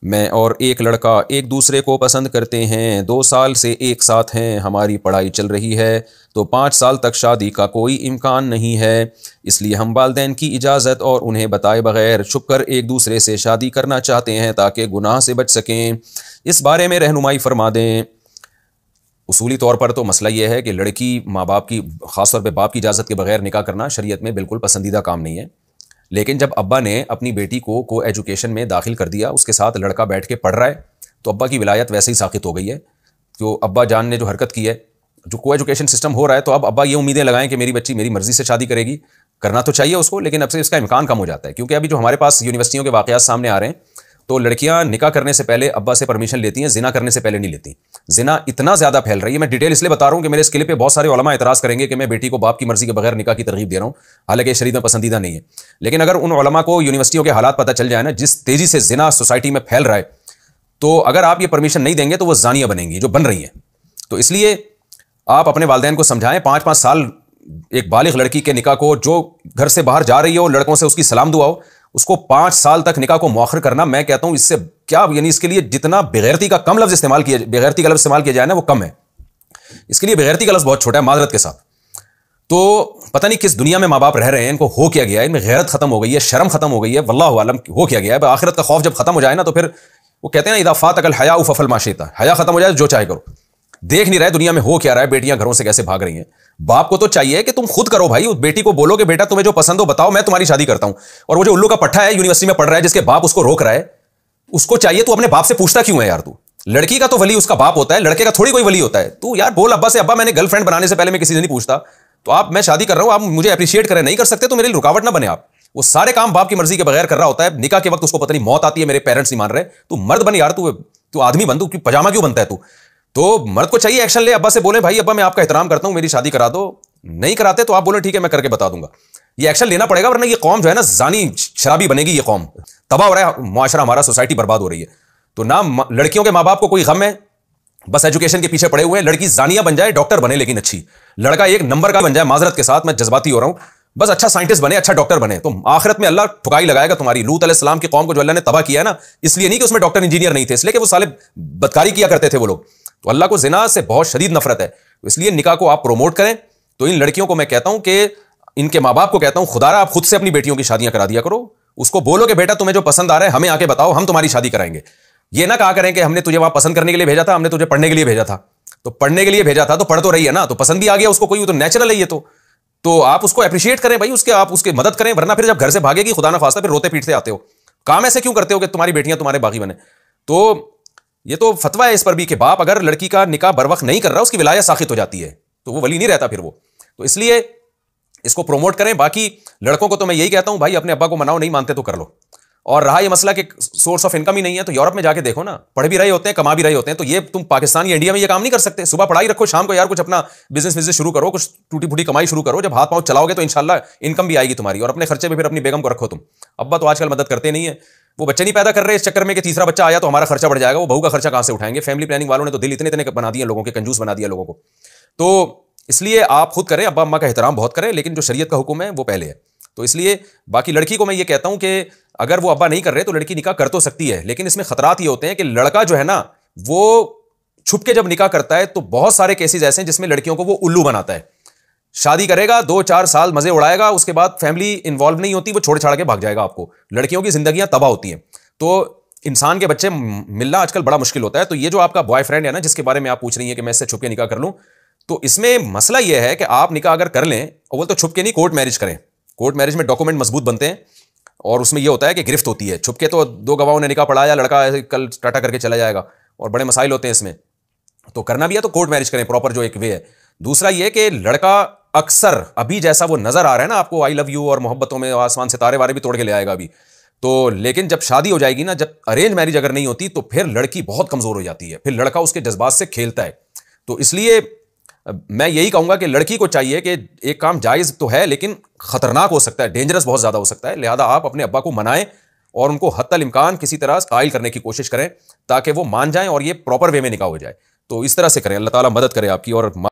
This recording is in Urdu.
میں اور ایک لڑکا ایک دوسرے کو پسند کرتے ہیں، 2 سال سے ایک ساتھ ہیں، ہماری پڑھائی چل رہی ہے تو 5 سال تک شادی کا کوئی امکان نہیں ہے، اس لیے ہم والدین کی اجازت اور انہیں بتائے بغیر چھپ کر ایک دوسرے سے شادی کرنا چاہتے ہیں تاکہ گناہ سے بچ سکیں، اس بارے میں رہنمائی فرما دیں۔ اصولی طور پر تو مسئلہ یہ ہے کہ لڑکی ماں باپ کی، خاص طور پہ باپ کی اجازت کے بغیر نکاح کرنا شریعت میں بالکل پسندیدہ کام نہیں ہے، لیکن جب ابا نے اپنی بیٹی کو ایجوکیشن میں داخل کر دیا، اس کے ساتھ لڑکا بیٹھ کے پڑھ رہا ہے، تو ابا کی ولایت ویسے ہی ساقط ہو گئی ہے۔ تو ابا جان نے جو حرکت کی ہے، جو ایجوکیشن سسٹم ہو رہا ہے، تو اب ابا یہ امیدیں لگائیں کہ میری بچی میری مرضی سے شادی کرے گی، کرنا تو چاہیے اس کو، لیکن اب سے اس کا امکان کم ہو جاتا ہے، کیونکہ ابھی جو ہمارے پاس یونیورسٹیوں کے واقعات سامنے آ رہے ہیں، تو لڑکیاں نکاح کرنے سے پہلے ابا سے پرمیشن لیتی ہیں، زنا کرنے سے پہلے نہیں لیتی۔ زنا اتنا زیادہ پھیل رہی ہے، میں ڈیٹیل اس لیے بتا رہا ہوں کہ میرے اس کلپ پہ بہت سارے علماء اعتراض کریں گے کہ میں بیٹی کو باپ کی مرضی کے بغیر نکاح کی ترغیب دے رہا ہوں، حالانکہ شریعت میں پسندیدہ نہیں ہے۔ لیکن اگر ان علماء کو یونیورسٹیوں کے حالات پتہ چل جائے نا، جس تیزی سے زنا سوسائٹی میں پھیل رہا ہے، تو اگر آپ یہ پرمیشن نہیں دیں گے تو وہ زانیہ بنیں گی جو بن رہی ہیں۔ تو اس لیے آپ اپنے والدین کو سمجھائیں، 5 سال ایک بالغ لڑکی کے نکاح کو، جو گھر سے باہر جا رہی ہو، لڑکوں سے اس کی سلام دعا ہو، اس کو 5 سال تک نکاح کو مؤخر کرنا، میں کہتا ہوں اس سے کیا، یعنی اس کے لیے جتنا بغیرتی کا کم لفظ استعمال کیا، بغیرتی کا لفظ استعمال کیا جائے نا، وہ کم ہے۔ اس کے لیے بغیرتی کا لفظ بہت چھوٹا ہے، معذرت کے ساتھ۔ تو پتہ نہیں کس دنیا میں ماں باپ رہ رہے ہیں، ان کو ہو کیا گیا ہے، ان میں غیرت ختم ہو گئی ہے، شرم ختم ہو گئی ہے، واللہ عالم ہو کیا گیا ہے۔ آخرت کا خوف جب ختم ہو جائے نا، تو پھر وہ کہتے ہیں نا، اذا فاتک الحیاء فافعل ما شئت، حیا ختم ہو جائے جو چاہے کرو۔ دیکھ نہیں رہے دنیا میں ہو کیا رہا ہے، بیٹیاں گھروں سے کیسے بھاگ رہی ہیں۔ باپ کو تو چاہیے کہ تم خود کرو بھائی، بیٹی کو بولو کہ بیٹا تمہیں جو پسند ہو بتاؤ، میں تمہاری شادی کرتا ہوں۔ اور وہ جو الو کا پٹھا ہے یونیورسٹی میں پڑھ رہا ہے، جس کے باپ اس کو روک رہا ہے، اس کو چاہیے تو اپنے باپ سے پوچھتا کیوں ہے یار؟ تو لڑکی کا تو ولی اس کا باپ ہوتا ہے، لڑکے کا تھوڑی کوئی ولی ہوتا ہے۔ تو یار بول ابا سے، ابا میں نے گرل فرینڈ بنانے سے پہلے میں کسی سے نہیں پوچھتا، تو آپ، میں شادی کر رہا ہوں، آپ مجھے اپریشیٹ کریں، نہیں کر سکتے تو میرے لیے رکاوٹ نہ بنے۔ آپ وہ سارے کام باپ کی مرضی کے بغیر کر رہا ہوتا ہے، نکاح کے وقت اس کو پتہ نہیں موت آتی ہے، میرے پیرنٹس نہیں مان رہے، تو مرد بن یار، تو آدمی بن، تو پجامہ کیوں بنتا ہے تو مرد کو چاہیے ایکشن لے، ابا سے بولیں بھائی ابا میں آپ کا احترام کرتا ہوں، میری شادی کرا دو، نہیں کراتے تو آپ بولیں ٹھیک ہے میں کر کے بتا دوں گا۔ یہ ایکشن لینا پڑے گا، ورنہ یہ قوم جو ہے نا زانی شرابی بنے گی، یہ قوم تباہ ہو رہا ہے، معاشرہ ہمارا، سوسائٹی برباد ہو رہی ہے۔ تو نہ لڑکیوں کے ماں باپ کو کوئی غم ہے، بس ایجوکیشن کے پیچھے پڑے ہوئے ہیں، لڑکی زانیہ بن جائے، ڈاکٹر بنے لیکن اچھی، لڑکا ایک نمبر کا بن جائے، معذرت کے ساتھ میں جذباتی ہو رہا ہوں، بس اچھا سائنٹسٹ بنے، اچھا ڈاکٹر بنے، تو آخرت میں اللہ ٹھکائی لگائے گا تمہاری۔ لوط علیہ السلام کی قوم کو جو اللہ نے تباہ کیا ہے نا، اس لیے نہیں کہ اس میں ڈاکٹر انجینئر نہیں تھے، اس لیے کہ وہ سالے بدکاری کیا کرتے تھے وہ لوگ۔ تو اللہ کو زنا سے بہت شدید نفرت ہے، اس لیے نکاح کو آپ پروموٹ کریں۔ تو ان لڑکیوں کو میں کہتا ہوں کہ ان کے ماں باپ کو کہتا ہوں، خدا را آپ خود سے اپنی بیٹیوں کی شادیاں کرا دیا کرو، اس کو بولو کہ بیٹا تمہیں جو پسند آ رہا ہے ہمیں آ کے بتاؤ، ہم تمہاری شادی کرائیں گے۔ یہ نہ کہا کریں کہ ہم نے تجھے وہاں پسند کرنے کے لیے بھیجا تھا، ہم نے تجھے پڑھنے کے لیے بھیجا تھا۔ تو پڑھنے کے لیے بھیجا تھا تو پڑھ تو رہی ہے نا، تو پسند بھی آ گیا اس کو، کوئی تو نیچرل ہے یہ تو آپ اس کو اپریشیٹ کریں بھائی، آپ اس کی مدد کریں، ورنہ پھر جب گھر سے بھاگے گی خدا نہ خواستہ پھر روتے پیٹتے آتے ہو، کام ایسے کیوں کرتے ہو کہ تمہاری بیٹیاں تمہارے باغی بنے۔ تو یہ تو فتویٰ ہے اس پر بھی کہ باپ اگر لڑکی کا نکاح بر وقت نہیں کر رہا، اس کی ولایت ساقط ہو جاتی ہے، تو وہ ولی نہیں رہتا پھر وہ۔ تو اس لیے اس کو پروموٹ کریں۔ باقی لڑکوں کو تو میں یہی کہتا ہوں بھائی، اپنے ابا کو مناؤ، نہیں مانتے تو کر لو۔ اور رہا یہ مسئلہ کہ سورس آف انکم ہی نہیں ہے، تو یورپ میں جا کے دیکھو نا، پڑھ بھی رہے ہوتے ہیں، کما بھی رہے ہوتے ہیں، تو یہ تم پاکستان یا انڈیا میں یہ کام نہیں کر سکتے۔ صبح پڑھائی رکھو، شام کو یار کچھ اپنا بزنس شروع کرو، کچھ ٹوٹی پھوٹی کمائی شروع کرو، جب ہاتھ پاؤں چلاؤ گے تو انشاءاللہ انکم بھی آئے گی تمہاری، اور اپنے خرچے پہ پھر اپنی بیگم کو رکھو تم۔ ابا تو آج کل مدد کرتے نہیں ہیں، وہ بچے نہیں پیدا کر رہے اس چکر میں کہ تیسرا بچہ آیا تو ہمارا خرچہ بڑھ جائے گا، وہ بہو کا خرچہ کہاں سے اٹھائیں گے؟ فیملی پلاننگ والوں نے تو دل اتنے بنا دیے لوگوں کے، کنجوس بنا دیا لوگوں کو۔ تو اس لیے آپ خود کریں، ابا اماں کا احترام بہت کریں، لیکن جو شریعت کا حکم ہے وہ پہلے ہے۔ تو اس لیے باقی لڑکی کو میں یہ کہتا ہوں کہ اگر وہ ابا نہیں کر رہے تو لڑکی نکاح کر تو سکتی ہے، لیکن اس میں خطرات یہ ہوتے ہیں کہ لڑکا جو ہے نا، وہ چھپ کے جب نکاح کرتا ہے تو بہت سارے کیسز ایسے ہیں جس میں لڑکیوں کو وہ الو بناتا ہے۔ شادی کرے گا، 2-4 سال مزے اڑائے گا، اس کے بعد فیملی انوالو نہیں ہوتی، وہ چھوڑ چھاڑ کے بھاگ جائے گا آپ کو۔ لڑکیوں کی زندگیاں تباہ ہوتی ہیں، تو انسان کے بچے ملنا آج کل بڑا مشکل ہوتا ہے۔ تو یہ جو آپ کا بوائے فرینڈ ہے نا، جس کے بارے میں آپ پوچھ رہی ہیں کہ میں اس سے چھپ کے نکاح کر لوں، تو اس میں مسئلہ یہ ہے کہ آپ نکاح اگر کر لیں، اول تو چھپ کے نہیں، کورٹ میرج کریں۔ کورٹ میرج میں ڈاکومنٹ مضبوط بنتے ہیں، اور اس میں یہ ہوتا ہے کہ گرفت ہوتی ہے۔ چھپ کے تو 2 گواہوں نے نکاح پڑھایا، لڑکا کل ٹاٹا کر کے چلا جائے گا، اور بڑے مسائل ہوتے ہیں اس میں۔ تو کرنا بھی ہے تو کورٹ میرج کریں، پراپر جو ایک وے ہے۔ دوسرا یہ کہ لڑکا اکثر ابھی جیسا وہ نظر آ رہا ہے نا آپ کو، آئی لو یو اور محبتوں میں آسمان ستارے وارے بھی توڑ کے لے آئے گا ابھی تو، لیکن جب شادی ہو جائے گی نا، جب ارینج میرج اگر نہیں ہوتی تو پھر لڑکی بہت کمزور ہو جاتی ہے، پھر لڑکا اس کے جذبات سے کھیلتا ہے۔ تو اس لیے میں یہی کہوں گا کہ لڑکی کو چاہیے کہ ایک کام جائز تو ہے لیکن خطرناک ہو سکتا ہے، ڈینجرس بہت زیادہ ہو سکتا ہے، لہذا آپ اپنے ابا کو منائیں اور ان کو حتی الامکان کسی طرح قائل کرنے کی کوشش کریں تاکہ وہ مان جائیں اور یہ پراپر وے میں نکاح ہو جائے۔ تو اس طرح سے کریں، اللہ تعالیٰ مدد کرے آپ کی۔ اور